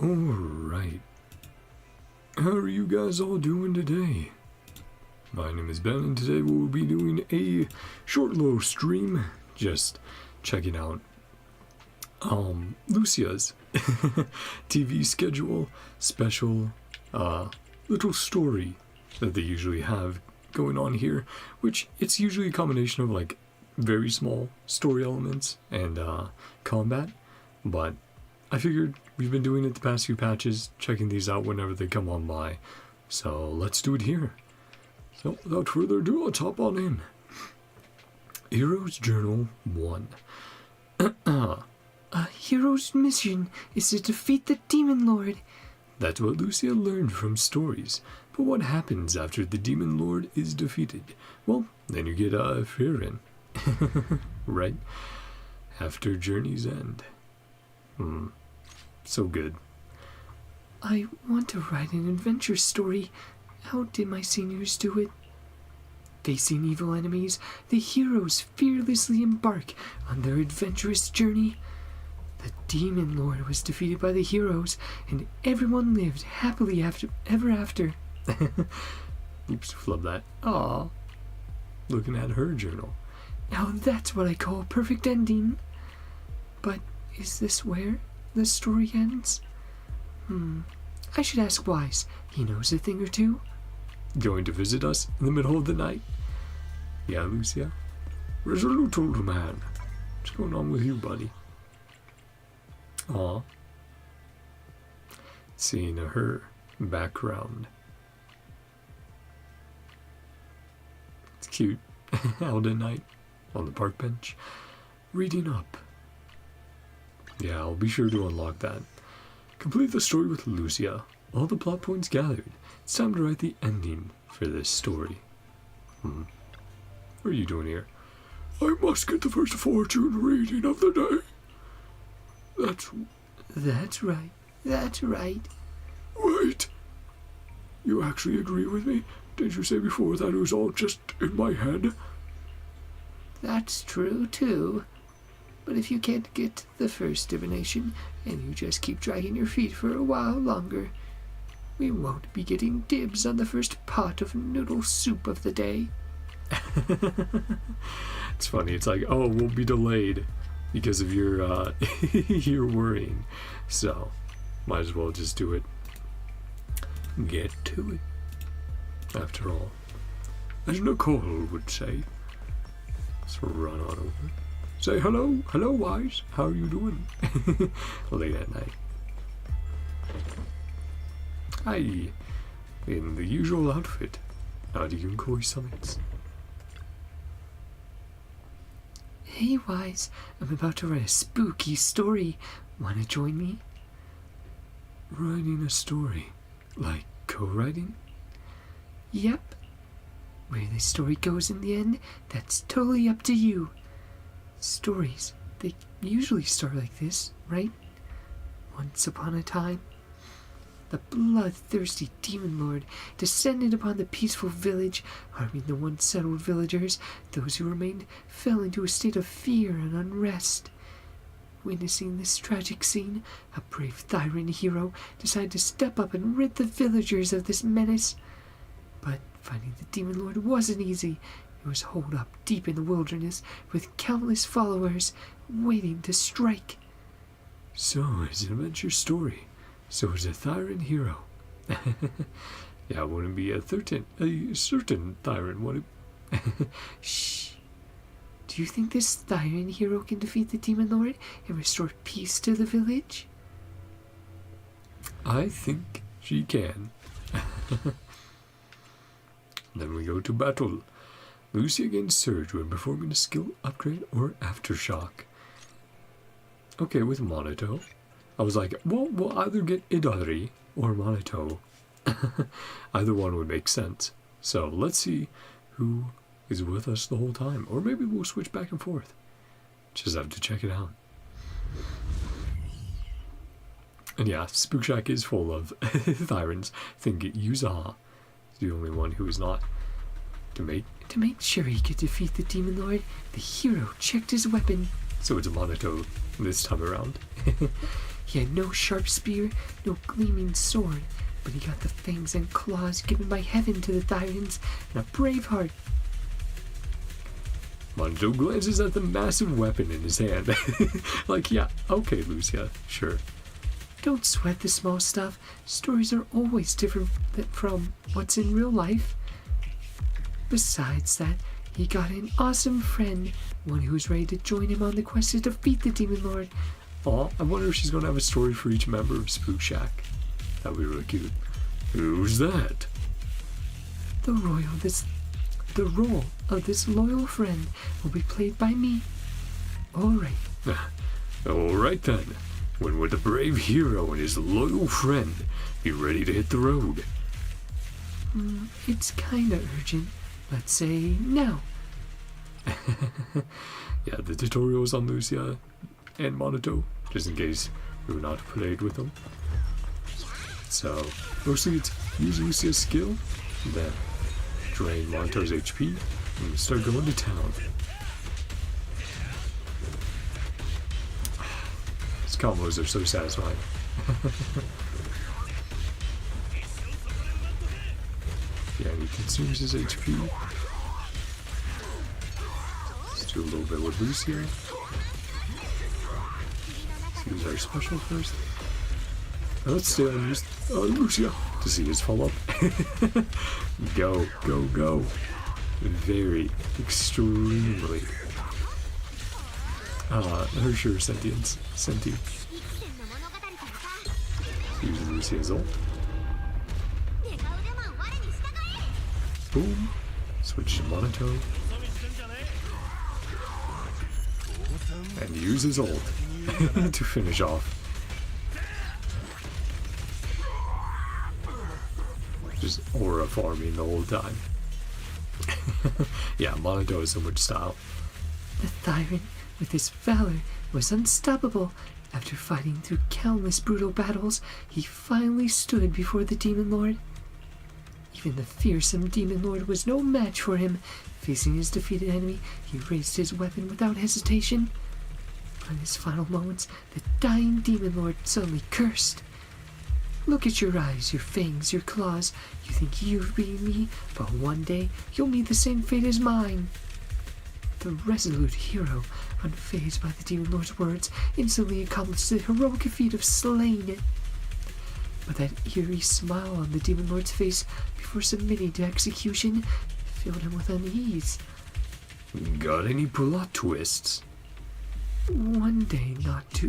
Alright. How are you guys all doing today? My name is Ben, and today we'll be doing a short little stream, just checking out Lucia's TV schedule special little story that they usually have going on here, which it's usually a combination of like very small story elements and combat, but I figured we've been doing it the past few patches, checking these out whenever they come on by, so let's do it here. So without further ado, let's hop on in. Hero's Journal 1. A hero's mission is to defeat the Demon Lord. That's what Lucia learned from stories. But what happens after the Demon Lord is defeated? Well, then you get fear in. Right? After Journey's End. So good. I want to write an adventure story. How did my seniors do it? Facing evil enemies, the heroes fearlessly embark on their adventurous journey. The Demon Lord was defeated by the heroes, and everyone lived happily ever after. Oops, flub that. Aww. Looking at her journal. Now that's what I call a perfect ending. But is this where the story ends? I should ask Wise. He knows a thing or two. Going to visit us in the middle of the night? Yeah, Lucia? Resolute old man. What's going on with you, buddy? Aw. Seeing her background. It's cute. Out at night, on the park bench, reading up. Yeah, I'll be sure to unlock that. Complete the story with Lucia. All the plot points gathered. It's time to write the ending for this story. What are you doing here? I must get the first fortune reading of the day. That's right. That's right. Wait. You actually agree with me? Did you say before that it was all just in my head? That's true, too. But if you can't get the first divination, and you just keep dragging your feet for a while longer, we won't be getting dibs on the first pot of noodle soup of the day. It's funny, it's like, oh, we'll be delayed because of your, your worrying. So, might as well just do it. Get to it. After all, as Nicole would say. Let's run on over. Say hello, hello Wise, how are you doing? Late at night. Hi, in the usual outfit, at Honkai summits. Hey Wise, I'm about to write a spooky story. Wanna join me? Writing a story? Like co-writing? Yep. Where the story goes in the end, that's totally up to you. Stories, they usually start like this, right? Once upon a time, the bloodthirsty Demon Lord descended upon the peaceful village, harming the once settled villagers. Those who remained fell into a state of fear and unrest. Witnessing this tragic scene, a brave Thyran hero decided to step up and rid the villagers of this menace. But finding the Demon Lord wasn't easy. He was holed up deep in the wilderness with countless followers waiting to strike. So it's an adventure story. So it's a Thyran hero. Yeah, it wouldn't be a certain Thyran, would it? Shh. Do you think this Thyran hero can defeat the Demon Lord and restore peace to the village? I think she can. Then we go to battle. Lucia gains surge when performing a skill upgrade or aftershock. Okay, with Monito. I was like, well, we'll either get yidhari or Monito. Either one would make sense. So let's see who is with us the whole time. Or maybe we'll switch back and forth. Just have to check it out. And yeah, Spook Shack is full of Thyrans. I think Yuzaha is the only one who is not. To make sure he could defeat the Demon Lord, the hero checked his weapon. So it's a Monito this time around. He had no sharp spear, no gleaming sword, but he got the fangs and claws given by heaven to the Thyrans and a brave heart. Monato glances at the massive weapon in his hand. Like, yeah, okay, Lucia, sure. Don't sweat the small stuff. Stories are always different from what's in real life. Besides that, he got an awesome friend, one who's ready to join him on the quest to defeat the Demon Lord. Aw, I wonder if she's gonna have a story for each member of Spook Shack. That'd be really cute. Who's that? The role of this loyal friend will be played by me. Alright. Alright then. When would the brave hero and his loyal friend be ready to hit the road? It's kinda urgent. Let's say now. Yeah, the tutorial is on Lucia and Monato, just in case we were not played with them. So, mostly it's use Lucia's skill, then drain Monato's HP, and start going to town. These combos are so satisfying. Yeah, and he consumes his HP. Let's do a little bit with Lucia. Let's use our special first. Now let's stay on Lucia to see his follow-up. Go, go, go. Very, extremely. Her sure sentience. Sentient. Use Lucia's ult. Boom. Switch to Monato. And use his ult to finish off. Just aura farming the whole time. Yeah, Monato has so much style. The Thyran, with his valor, was unstoppable. After fighting through countless brutal battles, he finally stood before the Demon Lord. Even the fearsome Demon Lord was no match for him. Facing his defeated enemy, he raised his weapon without hesitation. But in his final moments, the dying Demon Lord suddenly cursed. Look at your eyes, your fangs, your claws. You think you've beaten me, but one day you'll meet the same fate as mine. The resolute hero, unfazed by the Demon Lord's words, instantly accomplished the heroic feat of slaying it. But that eerie smile on the Demon Lord's face before submitting to execution filled him with unease. Got any plot twists? One day, not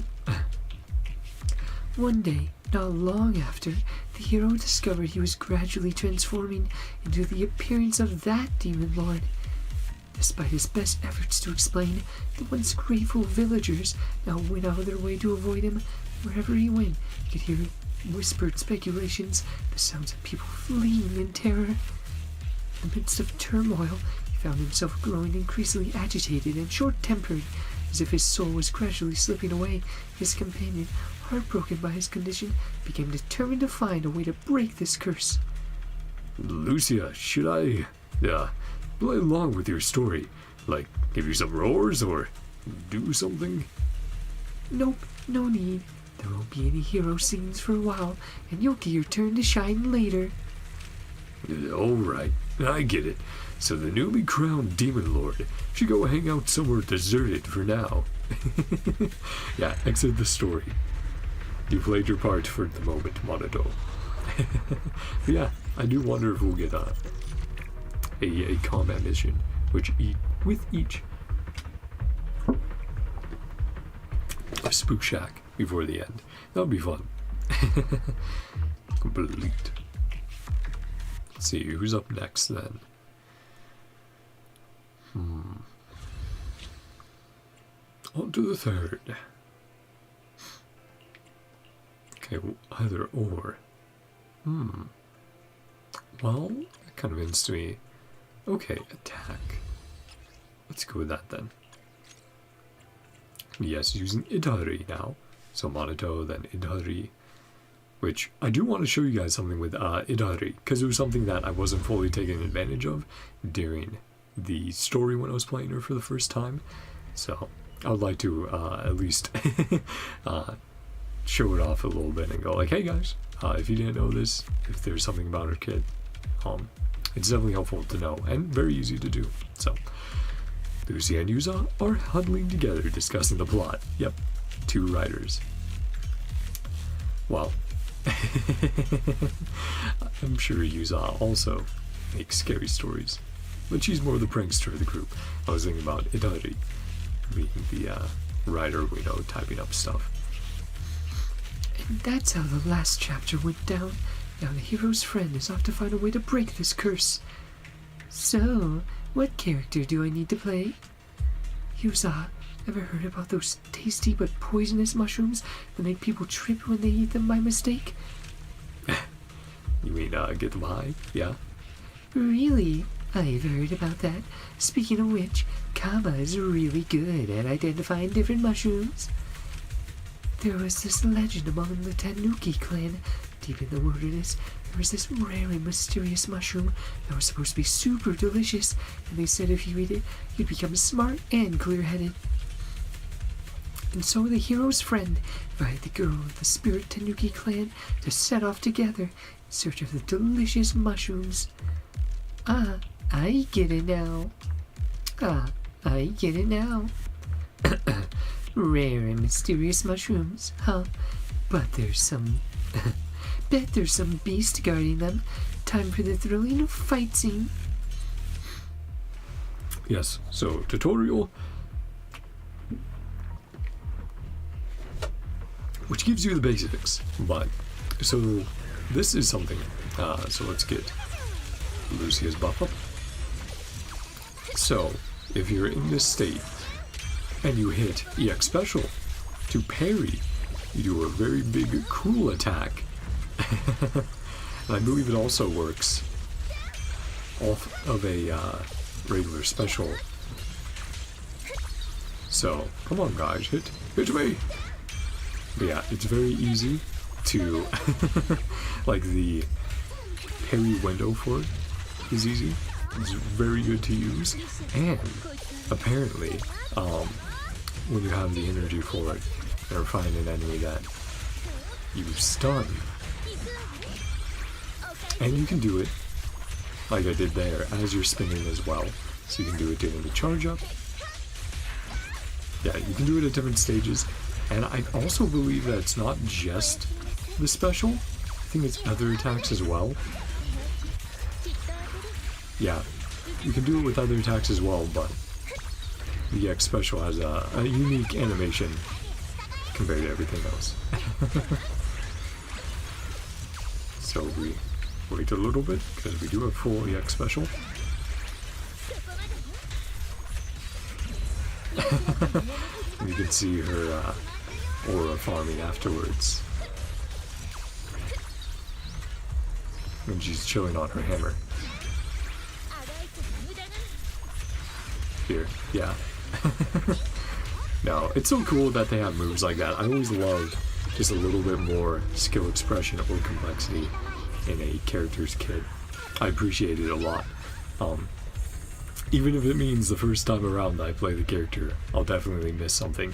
long after, the hero discovered he was gradually transforming into the appearance of that Demon Lord. Despite his best efforts to explain, the once grateful villagers now went out of their way to avoid him. Wherever he went, he could hear whispered speculations, the sounds of people fleeing in terror. In the midst of turmoil, he found himself growing increasingly agitated and short-tempered. As if his soul was gradually slipping away, his companion, heartbroken by his condition, became determined to find a way to break this curse. Lucia, should I play along with your story? Like, give you some roars or do something? Nope, no need. There won't be any hero scenes for a while, and you'll get your turn to shine later. Alright, I get it. So the newly crowned Demon Lord should go hang out somewhere deserted for now. Yeah, exit the story. You played your part for the moment, Monato. But yeah, I do wonder if we'll get a combat mission with each a Spook Shack before the end. That would be fun. Complete. Let's see who's up next then. On to the third. Okay, either or. Well, that kind of hints to me. Okay, attack. Let's go with that then. Yes, using yidhari now. So Monato, then yidhari. Which, I do want to show you guys something with yidhari, because it was something that I wasn't fully taking advantage of during the story when I was playing her for the first time. So, I would like to at least show it off a little bit and go like, hey guys, if you didn't know this, if there's something about her kid, it's definitely helpful to know and very easy to do. So Lucia and Yuza are huddling together discussing the plot. Yep, 2 writers. Well, I'm sure Yuza also makes scary stories, but she's more the prankster of the group. I was thinking about Yidhari being the writer we know typing up stuff. And that's how the last chapter went down. Now the hero's friend is off to find a way to break this curse. So, what character do I need to play? Yuza, ever heard about those tasty but poisonous mushrooms that make people trip when they eat them by mistake? You mean, get them high? Yeah? Really? I've heard about that. Speaking of which, Kama is really good at identifying different mushrooms. There was this legend among the Tanuki clan. Deep in the wilderness, there was this rare and mysterious mushroom that was supposed to be super delicious, and they said if you eat it, you'd become smart and clear-headed. And so the hero's friend invited the girl of the spirit Tanuki clan to set off together in search of the delicious mushrooms. Ah, I get it now. Rare and mysterious mushrooms, huh? But there's some... Bet there's some beast guarding them. Time for the thrilling fight scene. Yes, so tutorial, which gives you the basics, but, so this is something, so let's get Lucia's buff up. So, if you're in this state, and you hit EX Special to parry, you do a very big cool attack. And I believe it also works off of a regular special. So, come on guys, hit me! But yeah, it's very easy to, like the parry window for it is easy. It's very good to use. And apparently, when you have the energy for it, and find an enemy that you stun, and you can do it like I did there as you're spinning as well, so you can do it during the charge up. Yeah, you can do it at different stages, and I also believe that it's not just the special, I think it's other attacks as well. Yeah, you can do it with other attacks as well, but the EX special has a unique animation compared to everything else. So we wait a little bit, because we do have full EX special. And you can see her aura farming afterwards. And she's chilling on her hammer. Here, yeah. No, it's so cool that they have moves like that. I always love just a little bit more skill expression or complexity in a character's kit. I appreciate it a lot. Even if it means the first time around that I play the character, I'll definitely miss something.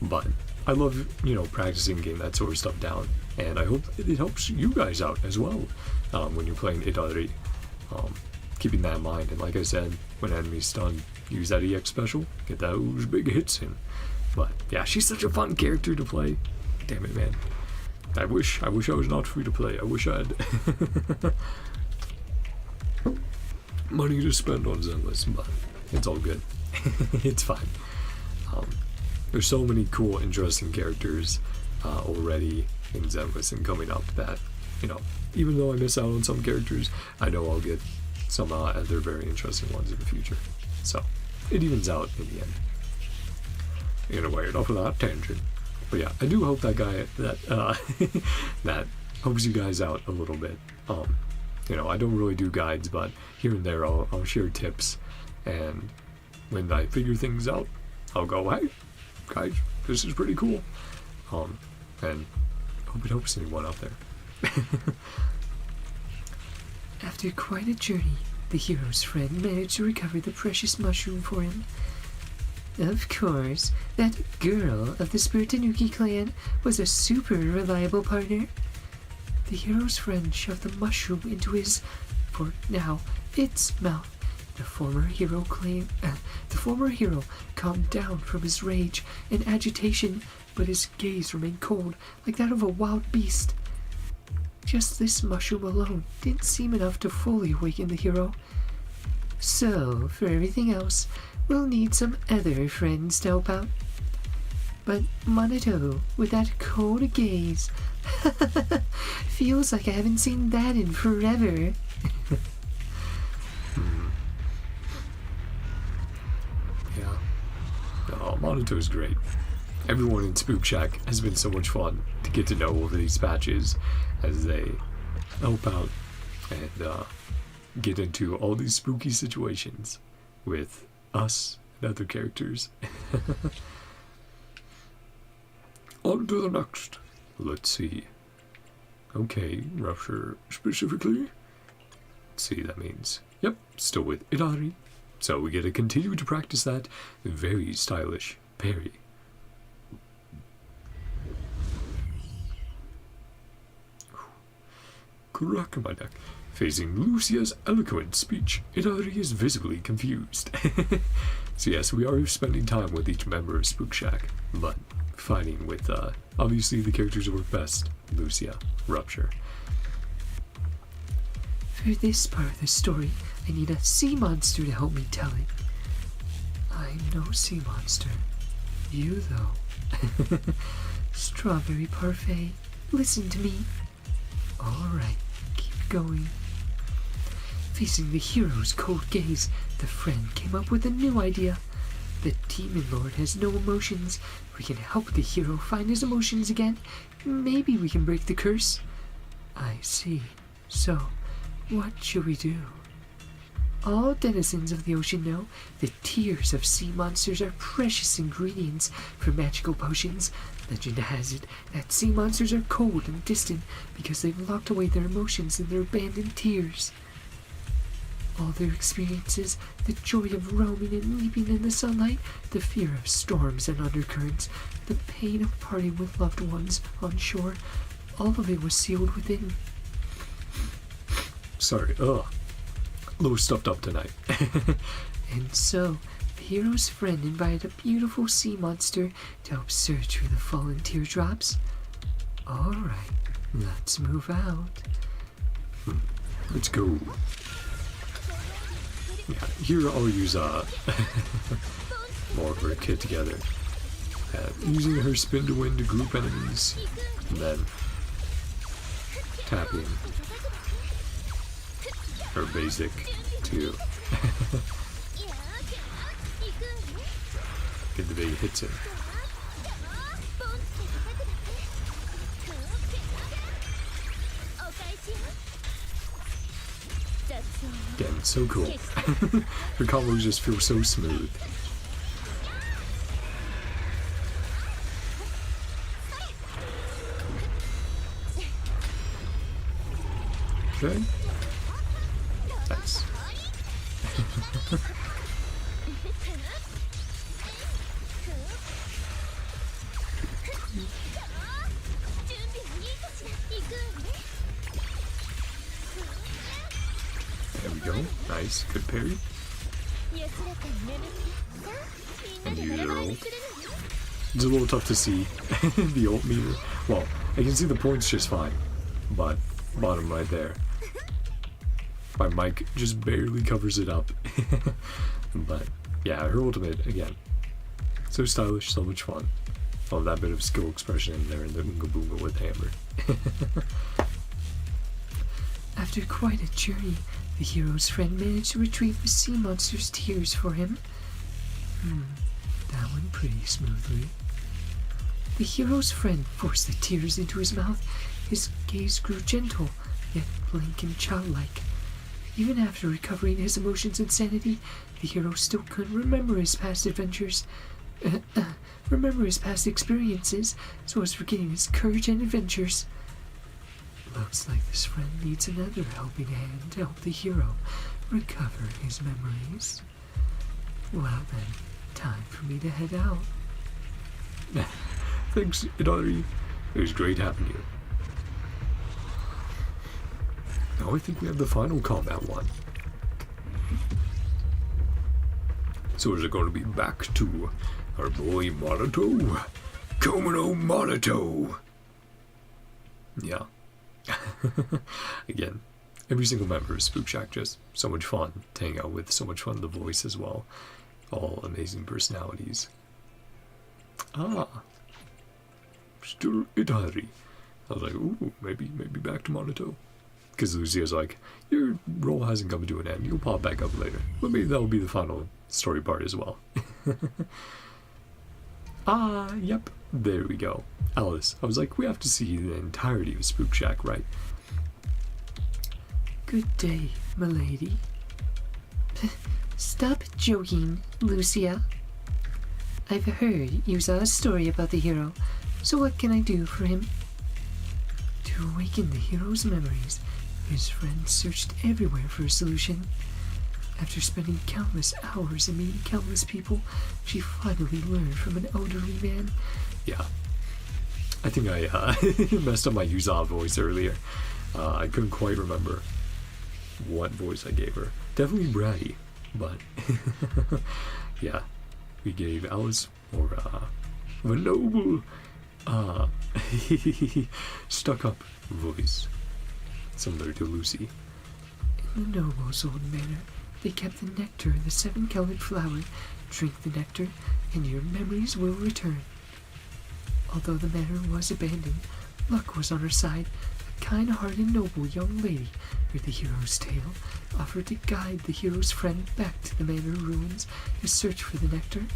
But I love, practicing getting that sort of stuff down. And I hope it helps you guys out as well when you're playing Yidhari. Keeping that in mind. And like I said, when enemies stun, use that EX special, get those big hits in. But yeah, she's such a fun character to play. Damn it, man. I wish I was not free to play. I wish I had money to spend on Zenless, but it's all good. It's fine. There's so many cool, interesting characters already in Zenless and coming up that, even though I miss out on some characters, I know I'll get some other very interesting ones in the future. So, it evens out in the end. Anyway, enough of that tangent. But yeah, I do hope that that helps you guys out a little bit. I don't really do guides, but here and there I'll share tips, and when I figure things out, I'll go, hey, guys, this is pretty cool. And hope it helps anyone out there. After quite a journey, the hero's friend managed to recover the precious mushroom for him. Of course, that girl of the Spiritanuki clan was a super reliable partner. The hero's friend shoved the mushroom into his, for now, its mouth. The former hero calmed down from his rage and agitation, but his gaze remained cold, like that of a wild beast. Just this mushroom alone didn't seem enough to fully awaken the hero. So, for everything else, we'll need some other friends to help out. But Monato, with that cold gaze, feels like I haven't seen that in forever. Yeah. Oh, Monato's great. Everyone in Spook Shack has been so much fun to get to know over these patches as they help out and get into all these spooky situations with us and other characters. On to the next. Let's see. Okay, rupture specifically. Let's see, that means, yep, still with yidhari. So we get to continue to practice that very stylish parry. Crack my neck. Facing Lucia's eloquent speech, yidhari is visibly confused. So yes, we are spending time with each member of Spook Shack, but fighting with, obviously the characters who work best. Lucia, Rupture. For this part of the story, I need a sea monster to help me tell it. I'm no sea monster. You, though. Strawberry parfait, listen to me. Alright, keep going. Facing the hero's cold gaze, the friend came up with a new idea. The demon lord has no emotions. We can help the hero find his emotions again. Maybe we can break the curse. I see. So, what should we do? All denizens of the ocean know the tears of sea monsters are precious ingredients for magical potions. Legend has it that sea monsters are cold and distant because they've locked away their emotions in their abandoned tears. All their experiences, the joy of roaming and leaping in the sunlight, the fear of storms and undercurrents, the pain of parting with loved ones on shore, all of it was sealed within. Sorry, a little stuffed up tonight. And so, the hero's friend invited a beautiful sea monster to help search for the fallen teardrops. Alright, let's move out. Let's go. Yeah, here I'll use more of her kit together. Using her spin to win to group enemies, and then tapping her basic to get the big hits in. Again, it's so cool. Her combos just feel so smooth. Okay. Nice. There we go. Nice. Good parry. And use her ult. It's a little tough to see the ult meter. Well, I can see the points just fine, but bottom right there. My mic just barely covers it up. But yeah, her ultimate, again, so stylish, so much fun. Love that bit of skill expression in there in the Oonga Boonga with hammer. After quite a journey, the hero's friend managed to retrieve the sea monster's tears for him. That went pretty smoothly. The hero's friend forced the tears into his mouth. His gaze grew gentle, yet blank and childlike. Even after recovering his emotions and sanity, the hero still couldn't remember his past adventures. Remember his past experiences, so as forgetting his courage and adventures. Looks like this friend needs another helping hand to help the hero recover his memories. Well then, Time for me to head out. Thanks, yidhari. It was great having you. Now I think we have the final combat one. So is it going to be back to our boy Monito? Komodo Monito! Yeah. Again, every single member of Spook Shack just so much fun to hang out with, so much fun to voice as well. All amazing personalities. Ah. Still yidhari. I was like, ooh, maybe back to Monito. Because Lucia's like, your role hasn't come to an end, you'll pop back up later. But maybe that'll be the final story part as well. Yep, there we go. Alice, I was like, we have to see the entirety of Spook Shack, right? Good day, milady. Stop joking, Lucia. I've heard you saw a story about the hero, so what can I do for him? To awaken the hero's memories, his friends searched everywhere for a solution. After spending countless hours and meeting countless people, she finally learned from an elderly man. Yeah. I think I messed up my Yuza voice earlier. I couldn't quite remember what voice I gave her. Definitely bratty, but yeah. We gave Alice more of a noble, stuck-up voice, similar to Lucy. In the noble's old manor, they kept the nectar in the 7-colored flower. Drink the nectar, and your memories will return. Although the manor was abandoned, luck was on her side. A kind-hearted noble young lady heard the hero's tale, offered to guide the hero's friend back to the manor ruins to search for the nectar.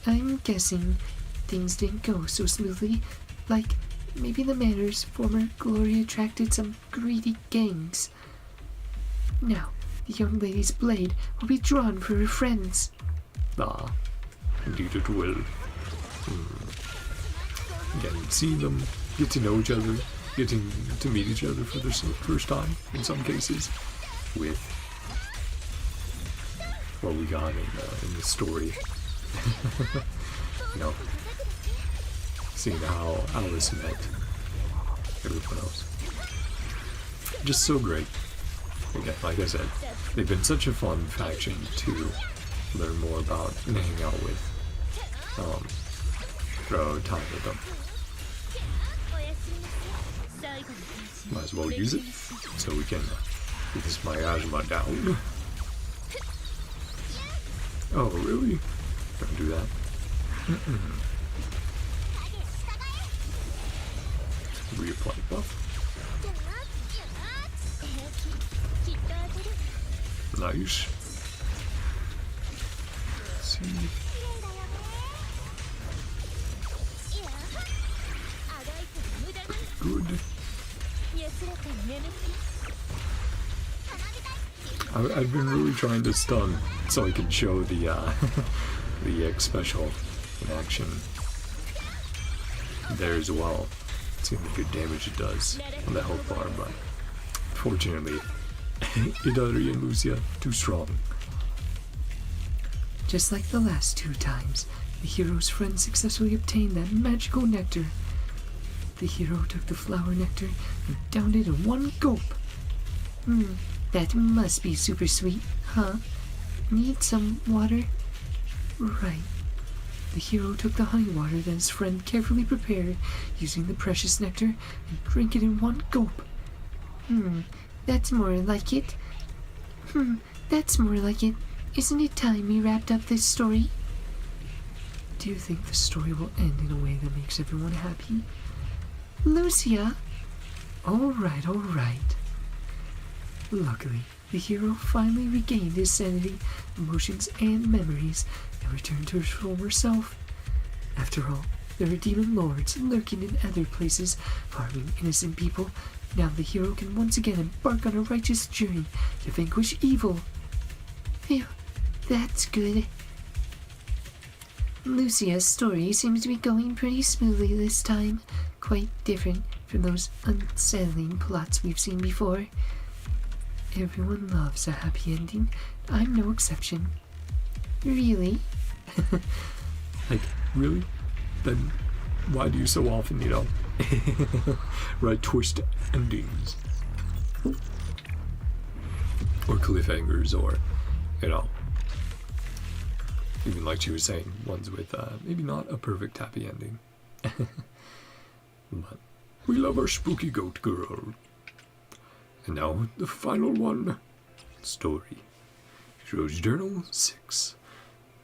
I'm guessing things didn't go so smoothly. Like, maybe the manor's former glory attracted some greedy gangs. Now, the young lady's blade will be drawn for her friends. Ah, indeed it will. Again, seeing them get to know each other, getting to meet each other for the first time, in some cases, with what we got in the story. You know, seeing how Alice met everyone else. Just so great. Again, like I said, they've been such a fun faction to learn more about and hang out with. Throw time with them. Might as well use it so we can get this miasma down. Oh, really? Don't do that. Reapply buff. Nice. Let's see. Good. I've been really trying to stun so I can show the the X special in action there as well. See how good damage it does on the health bar, but fortunately, yidhari and Lucia too strong. Just like the last 2 times, the hero's friend successfully obtained that magical nectar. The hero took the flower nectar and downed it in one gulp. That must be super sweet, huh? Need some water? Right. The hero took the honey water that his friend carefully prepared, using the precious nectar, and drank it in one gulp. That's more like it. That's more like it. Isn't it time we wrapped up this story? Do you think the story will end in a way that makes everyone happy? Lucia? All right. Luckily, the hero finally regained his sanity, emotions, and memories, and returned to his former self. After all, there are demon lords lurking in other places, harming innocent people. Now the hero can once again embark on a righteous journey to vanquish evil. Phew, that's good. Lucia's story seems to be going pretty smoothly this time. Quite different from those unsettling plots we've seen before. Everyone loves a happy ending. I'm no exception. Really? Like, really? Then why do you so often, write twist endings? Or cliffhangers, or, even like she was saying, ones with maybe not a perfect happy ending. But we love our spooky goat girl. And now the final one. Story. Hero's Journal 6.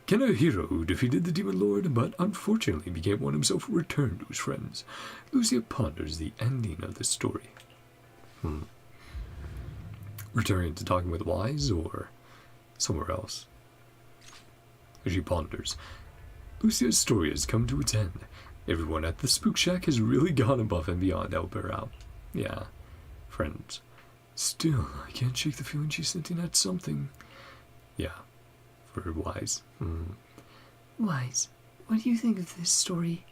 Can a hero who defeated the Demon Lord but unfortunately became one himself return to his friends? Lucia ponders the ending of the story. Returning to talking with Wise or somewhere else? As she ponders, Lucia's story has come to its end. Everyone at the Spook Shack has really gone above and beyond to help her out. Yeah, friends. Still, I can't shake the feeling she's hinting at something. Yeah, for Wise. Wise, what do you think of this story?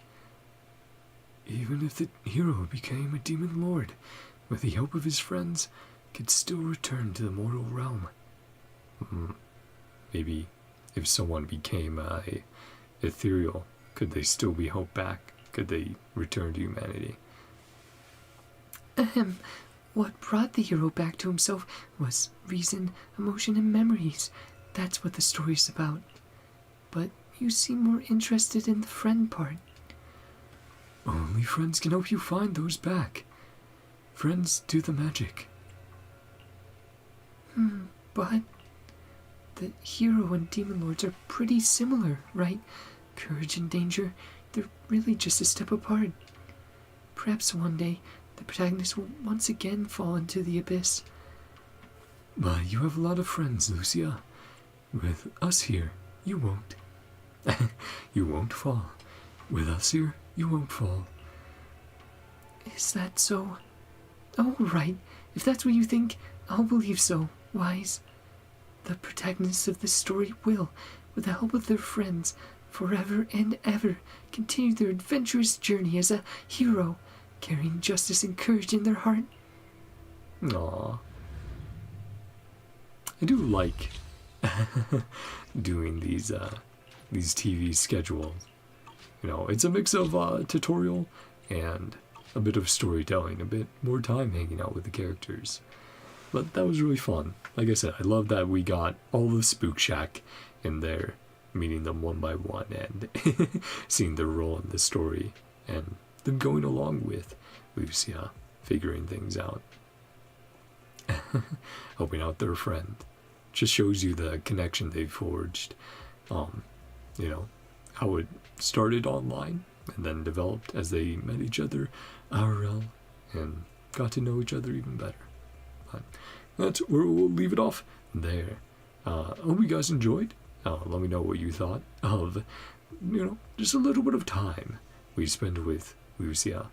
Even if the hero became a demon lord, with the help of his friends, could still return to the mortal realm. Maybe if someone became ethereal, could they still be helped back? Could they return to humanity? What brought the hero back to himself was reason, emotion, and memories. That's what the story's about. But you seem more interested in the friend part. Only friends can help you find those back. Friends do the magic. But the hero and demon lords are pretty similar, right? Courage and danger, they're really just a step apart. Perhaps one day, the protagonist will once again fall into the abyss. But you have a lot of friends, Lucia. With us here, you won't. You won't fall. With us here, you won't fall. Is that so? Oh, right. If that's what you think, I'll believe so, Wise. The protagonists of this story will, with the help of their friends, forever and ever, continue their adventurous journey as a hero, carrying justice and courage in their heart. Aww. I do like doing these TV schedules. It's a mix of tutorial and a bit of storytelling, a bit more time hanging out with the characters. But that was really fun. Like I said, I love that we got all the Spook Shack in there, meeting them one by one and seeing their role in the story, and them going along with Lucia, figuring things out. Helping out their friend. Just shows you the connection they forged. How it started online and then developed as they met each other IRL and got to know each other even better. But that's where we'll leave it off there. Hope you guys enjoyed. Let me know what you thought of, just a little bit of time we spend with Lucia.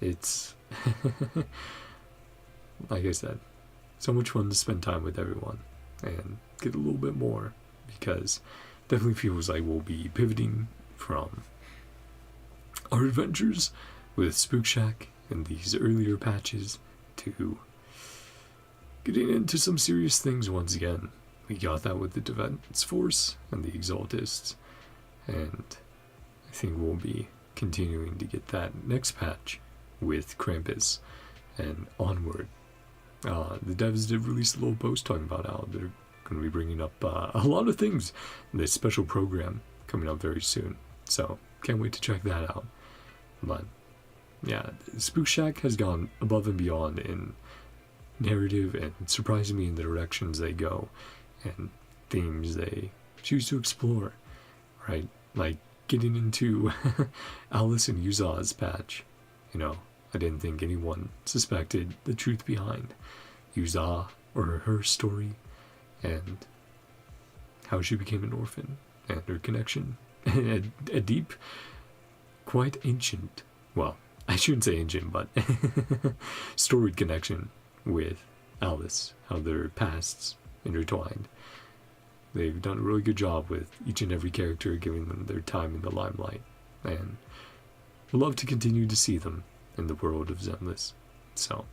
It's, like I said, so much fun to spend time with everyone and get a little bit more, because definitely feels like we'll be pivoting from our adventures with Spook Shack in these earlier patches to getting into some serious things once again. We got that with the Defense Force and the Exaltists, and I think we'll be continuing to get that next patch with Krampus and onward. The devs did release a little post talking about how they're going to be bringing up a lot of things in this special program coming up very soon, so can't wait to check that out. But yeah, Spook Shack has gone above and beyond in narrative and surprising me in the directions they go and themes they choose to explore, right? Like getting into Alice and Yuza's patch. I didn't think anyone suspected the truth behind Yuza or her story and how she became an orphan and her connection, a deep, quite ancient, well, I shouldn't say ancient, but storied connection with Alice, how their pasts intertwined. They've done a really good job with each and every character, giving them their time in the limelight, and we'd love to continue to see them in the world of Zenless. So,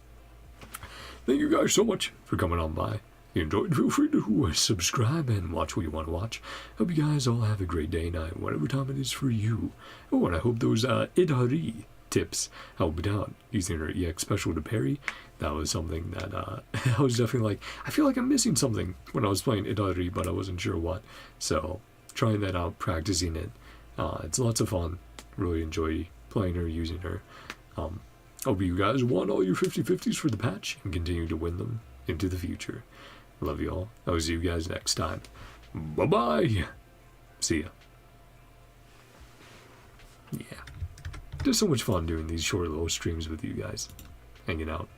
thank you guys so much for coming on by, you enjoyed, feel free to subscribe and watch what you want to watch. Hope you guys all have a great day, night, whatever time it is for you. Oh, and I hope those yidhari tips helped out using her EX special to parry. That was something that I was definitely like, I feel like I'm missing something when I was playing yidhari, but I wasn't sure what. So trying that out, practicing it, it's lots of fun. Really enjoy playing her, using her. Hope you guys won all your 50/50s for the patch and continue to win them into the future. Love you all. I will see you guys next time. Bye bye. See ya. Yeah. Just so much fun doing these short little streams with you guys. Hanging out.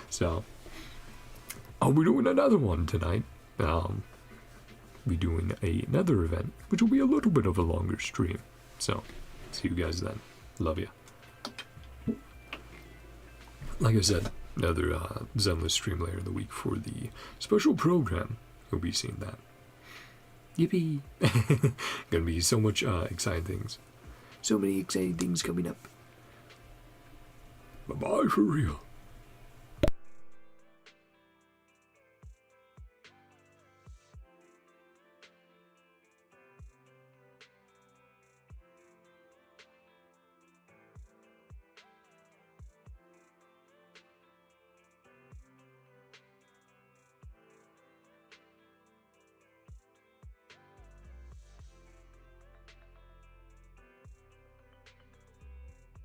So, I'll be doing another one tonight. Be doing another event, which will be a little bit of a longer stream. So, see you guys then. Love ya. Like I said, another Zenless stream later in the week for the special program. You'll be seeing that. Yippee! Gonna be so much exciting things. So many exciting things coming up. Bye-bye for real.